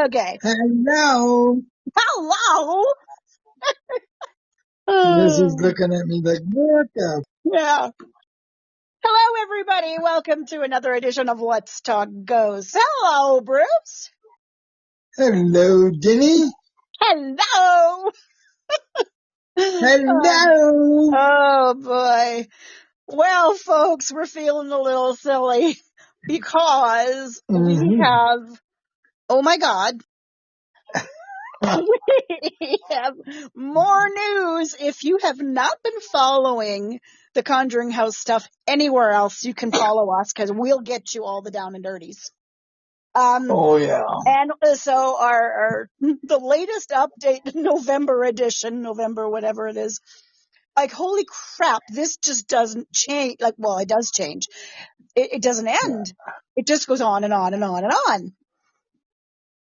Okay. Hello. Hello. Lizzie's looking at me like, what the? Yeah. Hello, everybody. Welcome to another edition of Let's Talk Ghosts. Hello, Bruce. Hello, Denny. Hello. Hello. Oh, boy. Well, folks, we're feeling a little silly because we have, oh my God, we have more news. If you have not been following the Conjuring House stuff anywhere else, you can follow us because we'll get you all the down and dirties. Oh, yeah. And so our the latest update, November edition, November whatever it is, like holy crap, this just doesn't change. Like, well, it does change. It doesn't end. It just goes on and on and on and on.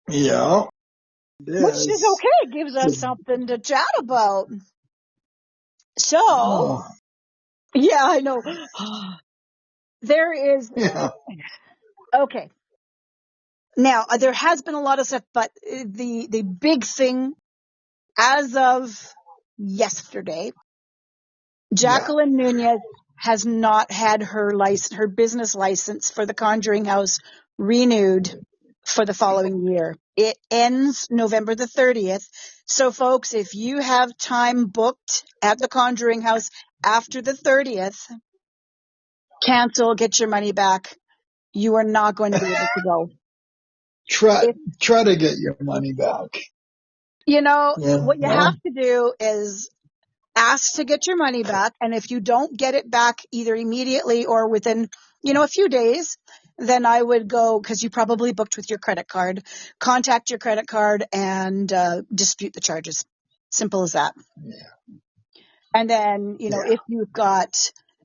Yeah. Which is okay. It gives us something to chat about. So, yeah, I know. There is. Yeah. Okay. Now, there has been a lot of stuff, but the big thing as of yesterday, Jacqueline Nunez has not had her business license for the Conjuring House renewed for the following year. It ends November the 30th. So, folks, if you have time booked at the Conjuring House after the 30th, cancel, get your money back. You are not going to be able to go. Try to get your money back. You know, what you have to do is ask to get your money back. And if you don't get it back either immediately or within, a few days, then I would go, because you probably booked with your credit card, contact your credit card and dispute the charges. Simple as that. Yeah. And then, if you've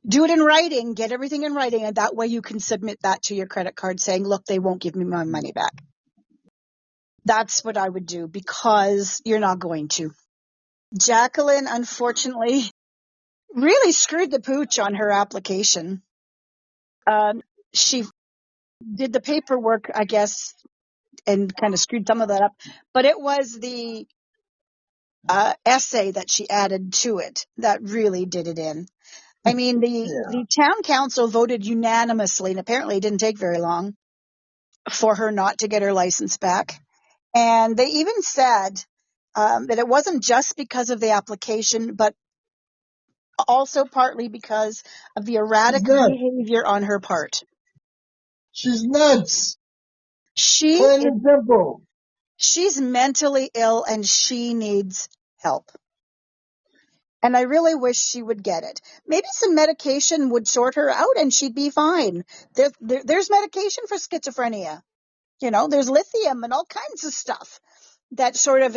do it in writing, get everything in writing. And that way you can submit that to your credit card saying, look, they won't give me my money back. That's what I would do because you're not going to. Jacqueline, unfortunately, really screwed the pooch on her application. She did the paperwork, I guess, and kind of screwed some of that up. But it was the essay that she added to it that really did it in. I mean, the town council voted unanimously, and apparently it didn't take very long for her not to get her license back. And they even said that it wasn't just because of the application, but also partly because of the erratic behavior on her part. She's nuts. She's mentally ill and she needs help. And I really wish she would get it. Maybe some medication would sort her out and she'd be fine. There's medication for schizophrenia. There's lithium and all kinds of stuff that sort of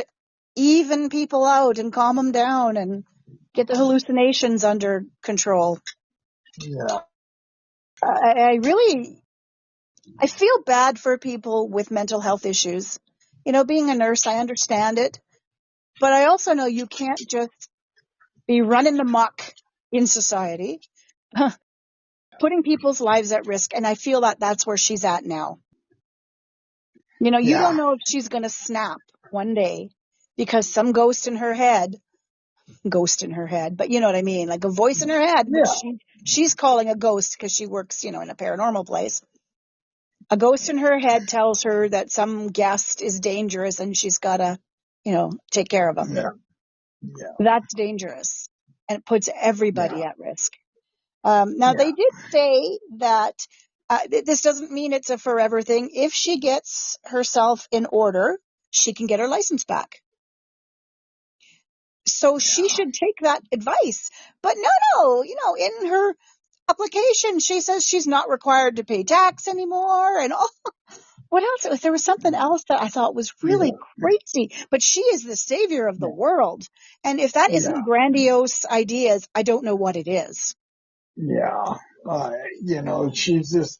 even people out and calm them down and get the hallucinations under control. Yeah. I feel bad for people with mental health issues. Being a nurse, I understand it. But I also know you can't just be running amok in society, putting people's lives at risk. And I feel that that's where she's at now. You don't know if she's going to snap one day because some ghost in her head, but you know what I mean? Like a voice in her head, which she's calling a ghost because she works, in a paranormal place. A ghost in her head tells her that some guest is dangerous and she's got to, take care of them. Yeah. That's dangerous and it puts everybody at risk. Now, they did say that this doesn't mean it's a forever thing. If she gets herself in order, she can get her license back. So she should take that advice. But no, in her application, she says she's not required to pay tax anymore and all. What else? There was something else that I thought was really crazy, but she is the savior of the world. And if that isn't grandiose ideas, I don't know what it is. Yeah. She's just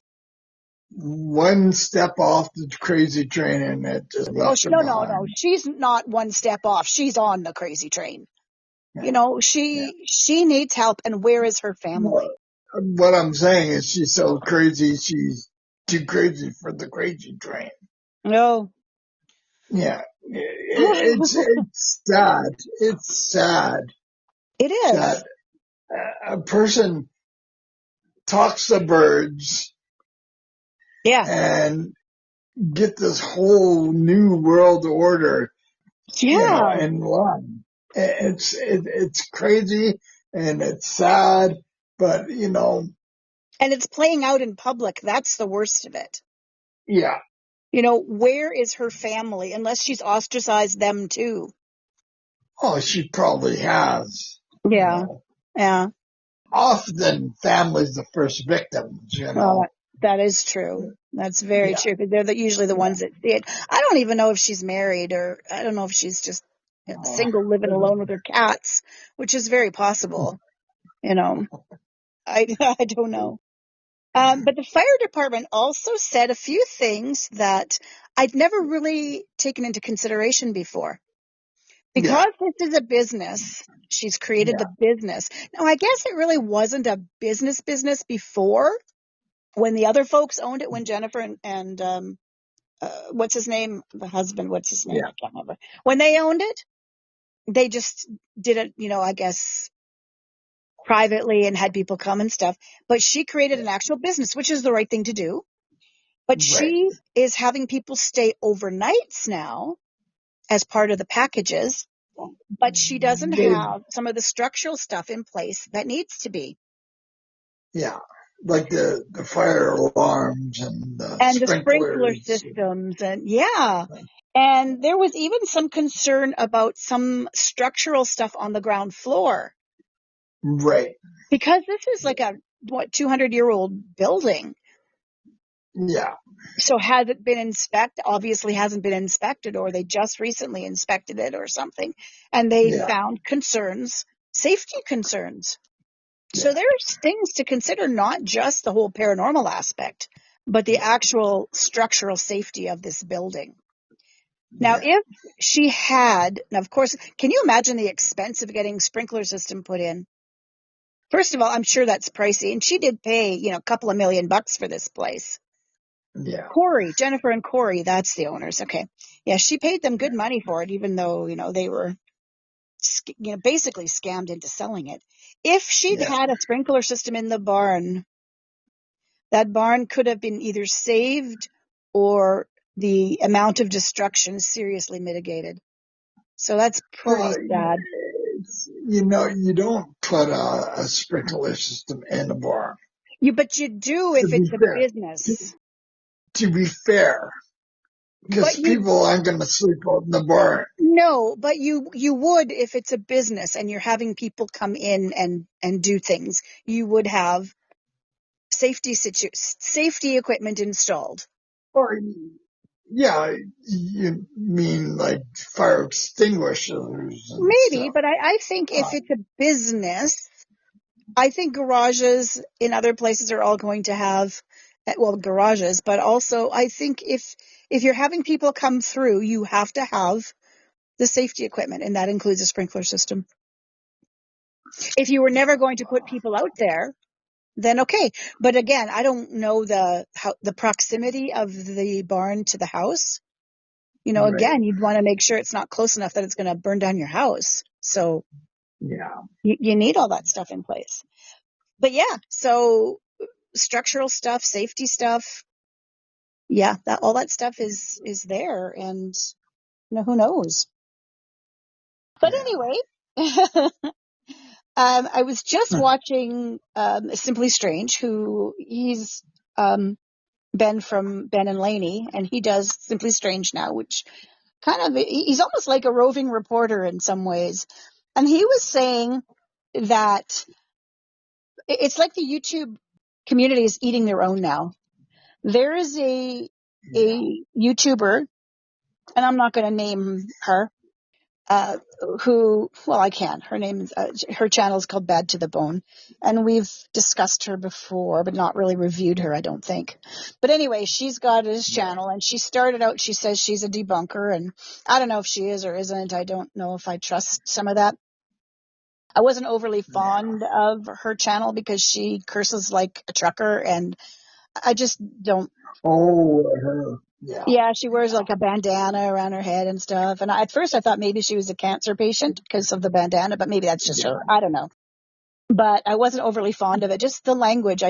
one step off the crazy train and it just left her behind. No. She's not one step off. She's on the crazy train. She needs help. And where is her family? What I'm saying is she's so crazy, she's too crazy for the crazy train. No. Yeah. It's sad. It's sad It is. that a person talks to birds Yeah. and get this whole new world order, Yeah. in one. It's crazy and it's sad, but And it's playing out in public. That's the worst of it. yeah. Where is her family? Unless she's ostracized them too. Oh, she probably has. Yeah. Yeah. Often family's the first victims. Well, that is true. That's very Yeah, true. Because they're usually the yeah. ones that see it. I don't even know if she's married, or I don't know if she's just Oh, single living alone with her cats, which is very possible. You know, I, I don't know. But the fire department also said a few things that I'd never really taken into consideration before. yeah, Because this is a business, she's created the yeah, business. Now, I guess it really wasn't a business before, when the other folks owned it, when Jennifer and what's his name? The husband, what's his name? yeah, I can't remember. When they owned it, they just did it, I guess privately and had people come and stuff. But she created an actual business, which is the right thing to do. But right. she is having people stay overnights now as part of the packages, but she doesn't They, have some of the structural stuff in place that needs to be. yeah, like the fire alarms and the And the sprinkler sprinklers. systems, and yeah. And there was even some concern about some structural stuff on the ground floor, Right. because this is like a 200-year-old building. Yeah, So has it been inspected? Obviously hasn't been inspected, or they just recently inspected it or something. And they yeah, found concerns, safety concerns. So yeah, there's things to consider, not just the whole paranormal aspect, but the actual structural safety of this building. Now, yeah. if she had, now of course, can you imagine the expense of getting sprinkler system put in? First of all, I'm sure that's pricey. And she did pay, a couple of $1,000,000 for this place. Yeah, Jennifer and Corey, that's the owners. Okay. Yeah, she paid them good money for it, even though, they were, basically scammed into selling it. If she'd yeah. had a sprinkler system in the barn, that barn could have been either saved or the amount of destruction seriously mitigated. So that's Well, pretty sad. you don't put a sprinkler system in a barn. But you do To if be it's a fair, to, business. to be fair, But because you people aren't going to sleep out in the barn. No, but you would, if it's a business and you're having people come in and do things. You would have safety equipment installed. Or, yeah, you mean like fire extinguishers and Maybe, stuff. but I think Uh, if it's a business, I think garages in other places are all going to have, well, garages, but also I think if you're having people come through, you have to have the safety equipment, and that includes a sprinkler system. If you were never going to put people out there, then okay. But again, I don't know the proximity of the barn to the house. right. Again, you'd want to make sure it's not close enough that it's going to burn down your house. So Yeah. you need all that stuff in place. But yeah, so structural stuff, safety stuff, yeah, all that stuff is there, and who knows. But Yeah. anyway, I was just watching Simply Strange, who he's Ben and Laney, and he does Simply Strange now, which he's almost like a roving reporter in some ways. And he was saying that it's like the YouTube community is eating their own now. There is Yeah. a YouTuber, and I'm not going to name her, uh, well, I can. Her channel is called Bad to the Bone. And we've discussed her before, but not really reviewed her, I don't think. But anyway, she's got this channel, and she started out, she says she's a debunker, and I don't know if she is or isn't. I don't know if I trust some of that. I wasn't overly Yeah. fond of her channel because she curses like a trucker, and I just don't. Oh, her. Yeah, she wears like a bandana around her head and stuff. And at first I thought maybe she was a cancer patient because of the bandana, but maybe that's just her. I don't know. But I wasn't overly fond of it. Just the language.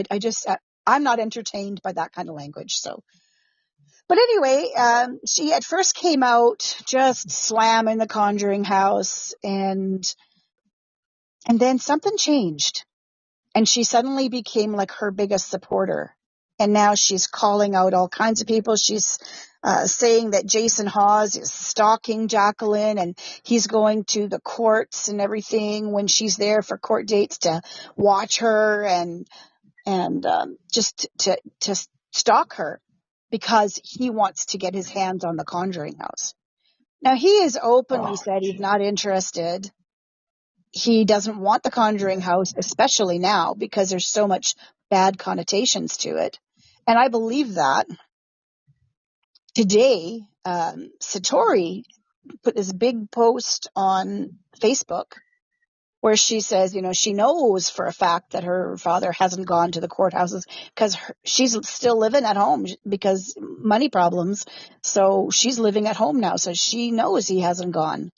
I'm not entertained by that kind of language. So, but anyway, she at first came out just slamming the Conjuring House, and then something changed, and she suddenly became like her biggest supporter. And now she's calling out all kinds of people. She's saying that Jason Hawes is stalking Jacqueline, and he's going to the courts and everything when she's there for court dates to watch her and just to stalk her because he wants to get his hands on the Conjuring House. Now, he has openly said he's not interested. He doesn't want the Conjuring House, especially now, because there's so much bad connotations to it. And I believe that. Today, Satori put this big post on Facebook where she says, she knows for a fact that her father hasn't gone to the courthouses because she's still living at home because money problems. So she's living at home now. So she knows he hasn't gone.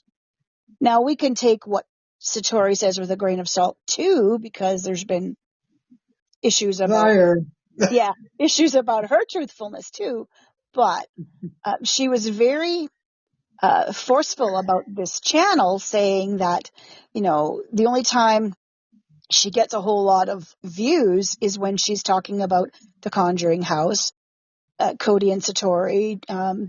Now, we can take what Satori says with a grain of salt too, because there's been issues about issues about her truthfulness too. But she was very forceful about this channel, saying that, the only time she gets a whole lot of views is when she's talking about the Conjuring House, Cody and Satori,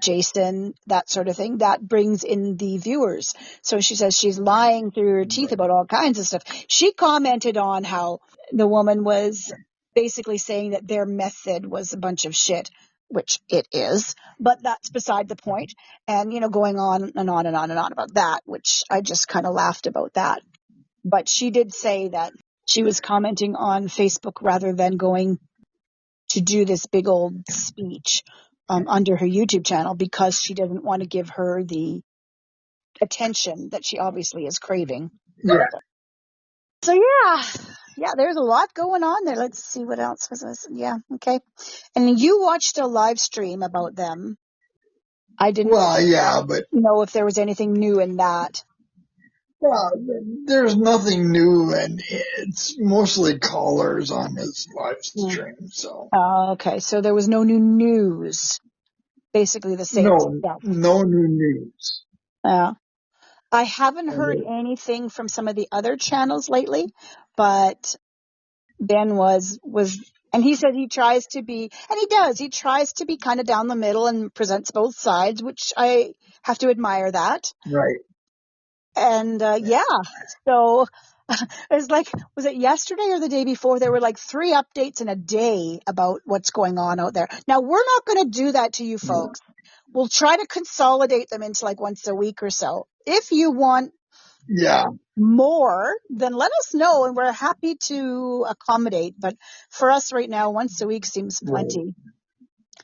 Jason, that sort of thing. That brings in the viewers. So she says she's lying through her teeth about all kinds of stuff. She commented on how the woman was basically saying that their method was a bunch of shit, which it is, but that's beside the point. And, going on and on and on and on about that, which I just kind of laughed about that. But she did say that she was commenting on Facebook rather than going to do this big old speech under her YouTube channel because she doesn't want to give her the attention that she obviously is craving. Yeah. So yeah, there's a lot going on there. Let's see what else was this. Yeah, okay. And you watched a live stream about them. I didn't know if there was anything new in that. Well, there's nothing new, and it's mostly callers on his live stream. So. Okay, so there was no new news. Basically the same stuff. No new news. Yeah. I haven't heard anything from some of the other channels lately, but Ben was, and he said he tries to be, and he does, he tries to be kind of down the middle and presents both sides, which I have to admire that. Right. And so it's like, was it yesterday or the day before? There were like 3 updates in a day about what's going on out there. Now, we're not going to do that to you folks. We'll try to consolidate them into like once a week or so. If you want more, then let us know, and we're happy to accommodate. But for us right now, once a week seems plenty.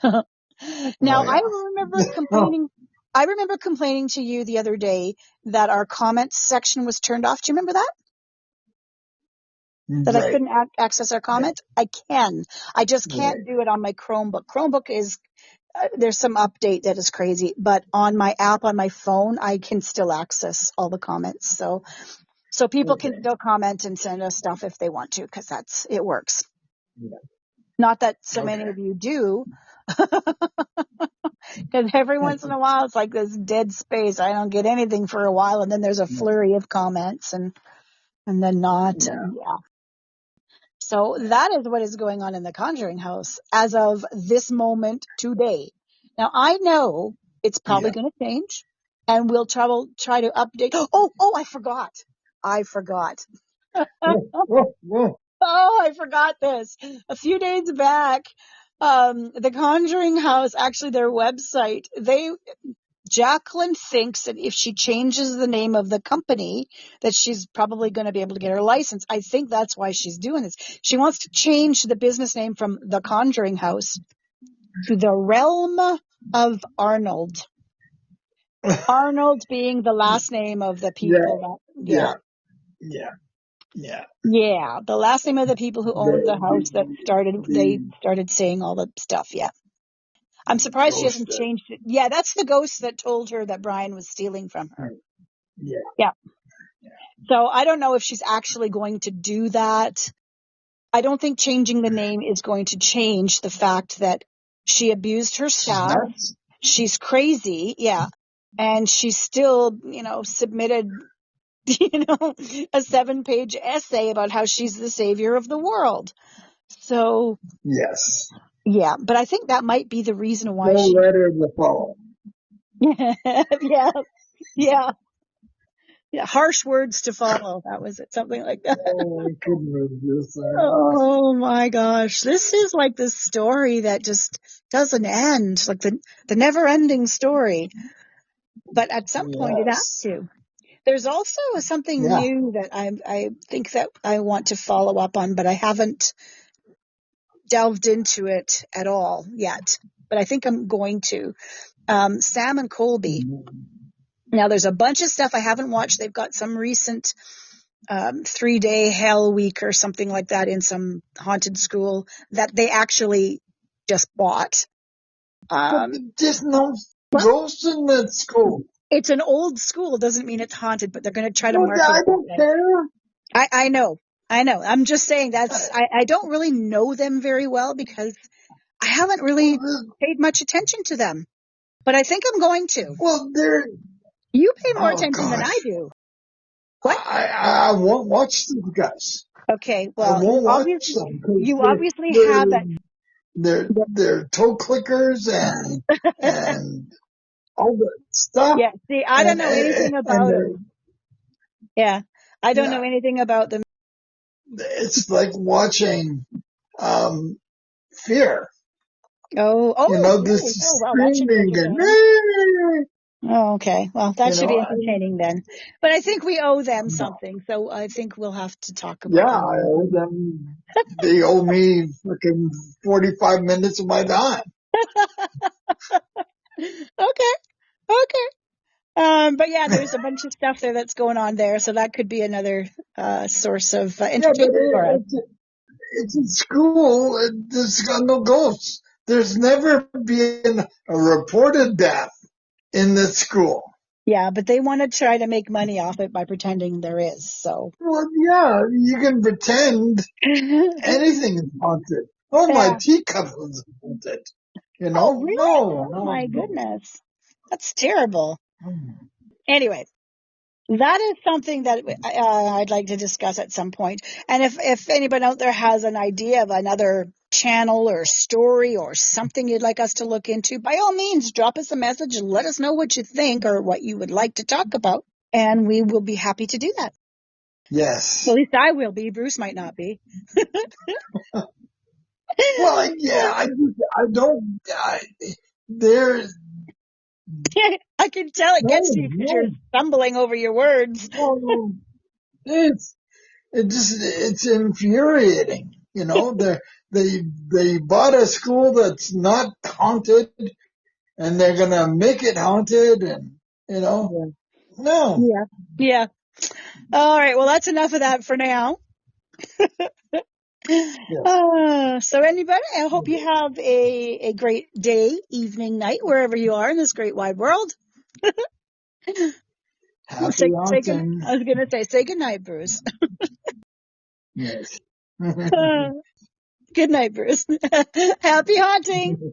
Now, I remember complaining to you the other day that our comments section was turned off. Do you remember that? That I couldn't access our comments? I can. I just can't do it on my Chromebook. Chromebook is, there's some update that is crazy, but on my app on my phone, I can still access all the comments. So people can still comment and send us stuff if they want to, because it works. Yeah. Not that so many of you do, because every once in a while it's like this dead space. I don't get anything for a while, and then there's a flurry of comments, and then not. And so that is what is going on in the Conjuring House as of this moment today. Now, I know it's probably going to change, and we'll try to update. Oh, I forgot. I forgot this. A few days back, the Conjuring House, actually their website, Jacqueline thinks that if she changes the name of the company, that she's probably going to be able to get her license. I think that's why she's doing this. She wants to change the business name from the Conjuring House to the Realm of Arnold. Arnold being the last name of the people the last name of the people who owned the house that started saying all the stuff. I'm surprised she hasn't Ghosted. changed it. Yeah, that's the ghost that told her that Brian was stealing from her. Yeah. Yeah. So I don't know if she's actually going to do that. I don't think changing the name is going to change the fact that she abused her She's staff. nuts. She's crazy. Yeah. And she still, submitted, a 7-page essay about how she's the savior of the world. So, Yes. yeah, but I think that might be the reason why No she, letter to follow. yeah, yeah. Yeah, harsh words to follow. That was it. Something like that. Oh, I couldn't resist that. Oh my gosh. This is like this story that just doesn't end. Like the never ending story. But at some point it has Yes. to. There's also something Yeah. new that I think that I want to follow up on, but I haven't delved into it at all yet. But I think I'm going to. Sam and Colby. Now there's a bunch of stuff I haven't watched. They've got some recent 3-day hell week or something like that in some haunted school that they actually just bought. But there's no ghosts in that school. It's an old school. Doesn't mean it's haunted, but they're going to try to Well, market I it that don't way. care. I know. I'm just saying I don't really know them very well because I haven't really paid much attention to them. But I think I'm going to. Well, they're. You pay more Oh attention than I gosh. do. What? I won't watch these guys. Okay, I well, won't watch them because you obviously they're have that. they're toe clickers and all that stuff. Yeah, see, I don't know anything And about them. Yeah, I don't know anything about them. it's like watching Fear. This Well, that should be screaming entertaining. and Oh, okay. Well, that should be entertaining then. But I think we owe them no. something, so I think we'll have to talk about Yeah, them. I owe them. They owe me freaking 45 minutes of my time. Okay. But yeah, there's a bunch of stuff there that's going on there, so that could be another source of entertainment for us. It's a school. There's got no ghosts. There's never been a reported death in this school. Yeah, but they want to try to make money off it by pretending there is. So. Well, yeah, you can pretend anything is haunted. Oh, Yeah. my teacup was haunted. Oh, really? No, Oh, my goodness. That's terrible. Anyway, that is something that I'd like to discuss at some point. And if anybody out there has an idea of another channel or story or something you'd like us to look into, by all means, drop us a message and let us know what you think or what you would like to talk about. And we will be happy to do that. Yes. At least I will be. Bruce might not be. Well, yeah, I don't. There's. I can tell it gets you because you're stumbling over your words. No, it's infuriating. They bought a school that's not haunted, and they're gonna make it haunted, and no. Yeah. All right. Well, that's enough of that for now. Yes. So anybody, I hope you have a great day, evening, night, wherever you are in this great wide world. Happy haunting. I was going to say good night, Bruce. Yes. Good night, Bruce. Happy haunting.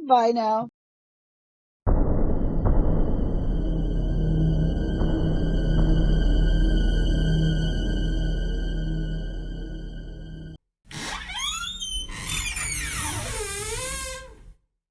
Bye now.